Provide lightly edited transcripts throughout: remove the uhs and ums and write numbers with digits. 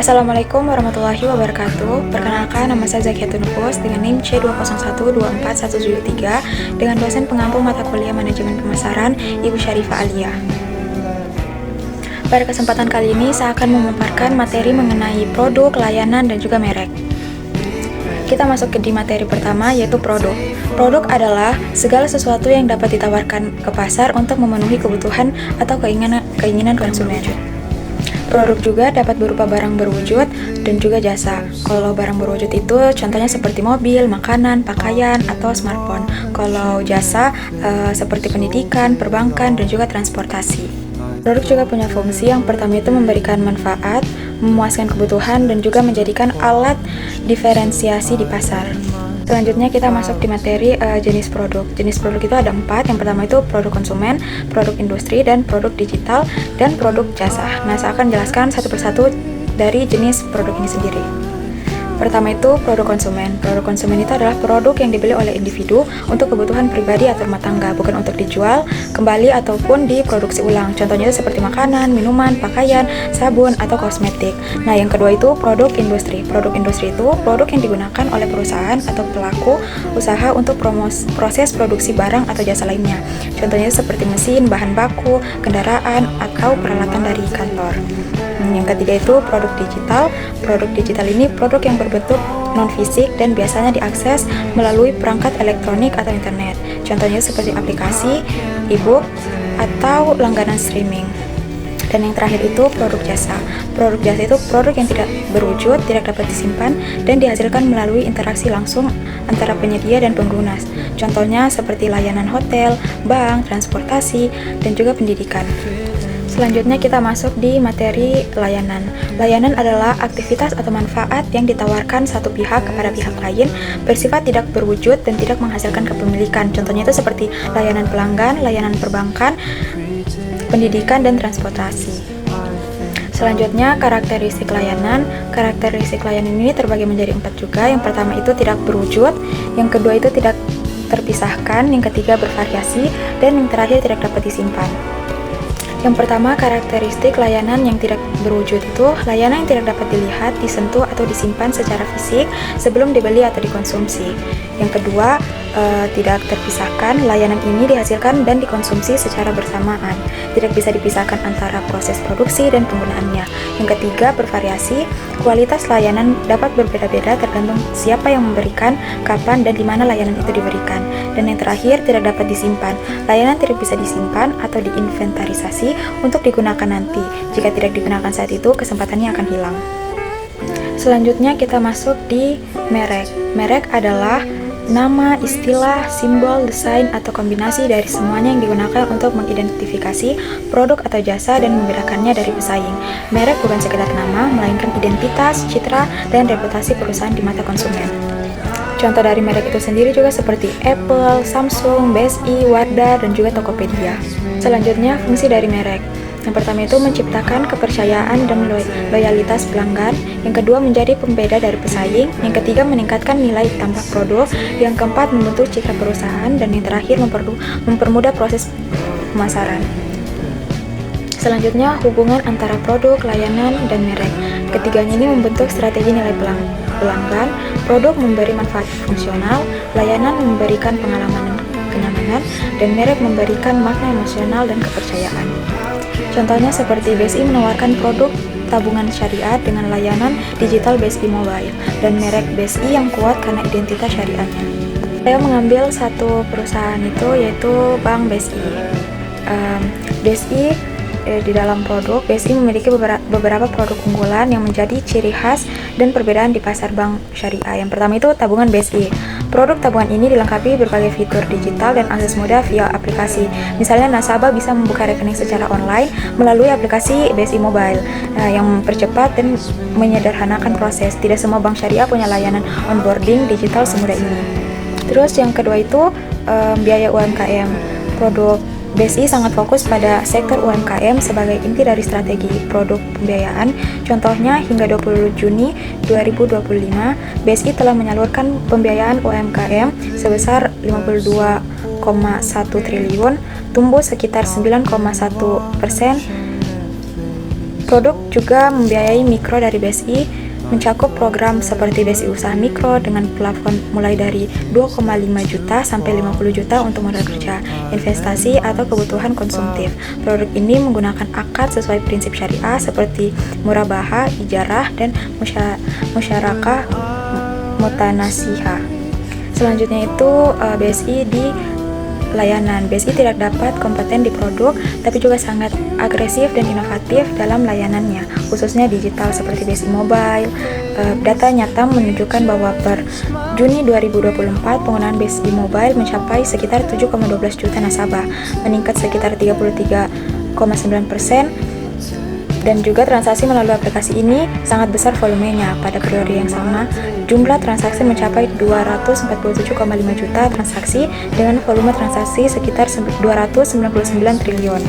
Assalamualaikum warahmatullahi wabarakatuh. Perkenalkan, nama saya Zakiatun Nufus dengan NIM C201241173 dengan dosen pengampu mata kuliah Manajemen Pemasaran Ibu Syarifah Alia. Pada kesempatan kali ini saya akan memaparkan materi mengenai produk, layanan, dan juga merek. Kita masuk di materi pertama, yaitu produk. Produk adalah segala sesuatu yang dapat ditawarkan ke pasar untuk memenuhi kebutuhan atau keinginan konsumen. Produk juga dapat berupa barang berwujud dan juga jasa. Kalau barang berwujud itu contohnya seperti mobil, makanan, pakaian, atau smartphone. Kalau jasa seperti pendidikan, perbankan, dan juga transportasi. Produk juga punya fungsi. Yang pertama itu memberikan manfaat, memuaskan kebutuhan, dan juga menjadikan alat diferensiasi di pasar. Selanjutnya kita masuk di materi jenis produk. Jenis produk itu ada 4. Yang pertama itu produk konsumen, produk industri, dan produk digital, dan produk jasa. Nah, saya akan jelaskan satu persatu dari jenis produk ini sendiri. Pertama itu produk konsumen. Produk konsumen itu adalah produk yang dibeli oleh individu untuk kebutuhan pribadi atau rumah tangga, bukan untuk dijual kembali ataupun diproduksi ulang. Contohnya itu seperti makanan, minuman, pakaian, sabun, atau kosmetik. Nah, yang kedua itu produk industri. Produk industri itu produk yang digunakan oleh perusahaan atau pelaku usaha untuk proses produksi barang atau jasa lainnya. Contohnya itu seperti mesin, bahan baku, kendaraan, atau peralatan dari kantor. Yang ketiga itu produk digital. Produk digital ini produk yang berbentuk non-fisik dan biasanya diakses melalui perangkat elektronik atau internet. Contohnya seperti aplikasi, e-book, atau langganan streaming. Dan yang terakhir itu produk jasa. Produk jasa itu produk yang tidak berwujud, tidak dapat disimpan, dan dihasilkan melalui interaksi langsung antara penyedia dan pengguna. Contohnya seperti layanan hotel, bank, transportasi, dan juga pendidikan. Selanjutnya kita masuk di materi layanan. Layanan adalah aktivitas atau manfaat yang ditawarkan satu pihak kepada pihak lain, bersifat tidak berwujud dan tidak menghasilkan kepemilikan. Contohnya itu seperti layanan pelanggan, layanan perbankan, pendidikan, dan transportasi. Selanjutnya karakteristik layanan. Karakteristik layanan ini terbagi menjadi 4 juga. Yang pertama itu tidak berwujud, yang kedua itu tidak terpisahkan, yang ketiga bervariasi, dan yang terakhir tidak dapat disimpan. Yang pertama, karakteristik layanan yang tidak berwujud itu layanan yang tidak dapat dilihat, disentuh, atau disimpan secara fisik sebelum dibeli atau dikonsumsi. Yang kedua, tidak terpisahkan, layanan ini dihasilkan dan dikonsumsi secara bersamaan, tidak bisa dipisahkan antara proses produksi dan penggunaannya. Yang ketiga, bervariasi, kualitas layanan dapat berbeda-beda tergantung siapa yang memberikan, kapan, dan di mana layanan itu diberikan. Dan yang terakhir, tidak dapat disimpan, layanan tidak bisa disimpan atau diinventarisasi untuk digunakan nanti. Jika tidak digunakan saat itu, kesempatannya akan hilang. Selanjutnya kita masuk di merek. Merek adalah nama, istilah, simbol, desain, atau kombinasi dari semuanya yang digunakan untuk mengidentifikasi produk atau jasa dan membedakannya dari pesaing. Merek bukan sekedar nama, melainkan identitas, citra, dan reputasi perusahaan di mata konsumen. Contoh dari merek itu sendiri juga seperti Apple, Samsung, BSI, Wardah, dan juga Tokopedia. Selanjutnya, fungsi dari merek. Yang pertama itu menciptakan kepercayaan dan loyalitas pelanggan. Yang kedua, menjadi pembeda dari pesaing. Yang ketiga, meningkatkan nilai tambah produk. Yang keempat, membentuk citra perusahaan. Dan yang terakhir, mempermudah proses pemasaran. Selanjutnya, hubungan antara produk, layanan, dan merek. Ketiganya ini membentuk strategi nilai pelanggan. Produk memberi manfaat fungsional, layanan memberikan pengalaman kenyamanan, dan merek memberikan makna emosional dan kepercayaan. Contohnya seperti BSI menawarkan produk tabungan syariah dengan layanan digital BSI Mobile, dan merek BSI yang kuat karena identitas syariahnya. Saya mengambil satu perusahaan itu, yaitu Bank BSI. BSI di dalam produk, BSI memiliki beberapa produk unggulan yang menjadi ciri khas dan perbedaan di pasar bank syariah. Yang pertama itu tabungan BSI. Produk tabungan ini dilengkapi berbagai fitur digital dan akses mudah via aplikasi. Misalnya nasabah bisa membuka rekening secara online melalui aplikasi BSI Mobile yang mempercepat dan menyederhanakan proses. Tidak semua bank syariah punya layanan onboarding digital semudah ini. Terus yang kedua itu biaya UMKM. Produk BSI sangat fokus pada sektor UMKM sebagai inti dari strategi produk pembiayaan. Contohnya, hingga 20 Juni 2025, BSI telah menyalurkan pembiayaan UMKM sebesar 52,1 triliun, tumbuh sekitar 9,1% Produk juga membiayai mikro dari BSI, mencakup program seperti BSI Usaha Mikro dengan plafon mulai dari 2,5 juta sampai 50 juta untuk modal kerja, investasi atau kebutuhan konsumtif. Produk ini menggunakan akad sesuai prinsip syariah seperti murabahah, ijarah, dan musyarakah mutanasihah. Selanjutnya itu BSI di layanan. BSI tidak dapat kompeten di produk, tapi juga sangat agresif dan inovatif dalam layanannya, khususnya digital seperti BSI Mobile. Data nyata menunjukkan bahwa per Juni 2024, penggunaan BSI Mobile mencapai sekitar 7,12 juta nasabah, meningkat sekitar 33,9%, dan juga transaksi melalui aplikasi ini sangat besar volumenya. Pada periode yang sama, jumlah transaksi mencapai 247,5 juta transaksi dengan volume transaksi sekitar 299 triliun.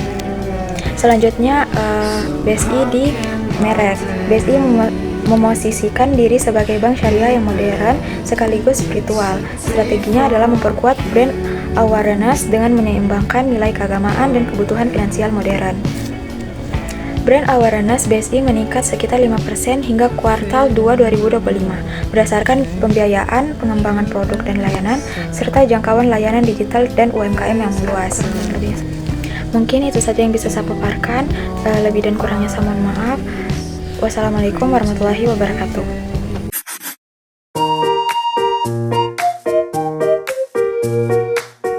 Selanjutnya, BSI di merek. BSI memosisikan diri sebagai bank syariah yang modern sekaligus spiritual. Strateginya adalah memperkuat brand awareness dengan menyeimbangkan nilai keagamaan dan kebutuhan finansial modern. Brand awareness BSI meningkat sekitar 5% hingga kuartal 2 2025 berdasarkan pembiayaan, pengembangan produk dan layanan, serta jangkauan layanan digital dan UMKM yang meluas. Mungkin itu saja yang bisa saya paparkan, lebih dan kurangnya saya mohon maaf. Wassalamualaikum warahmatullahi wabarakatuh.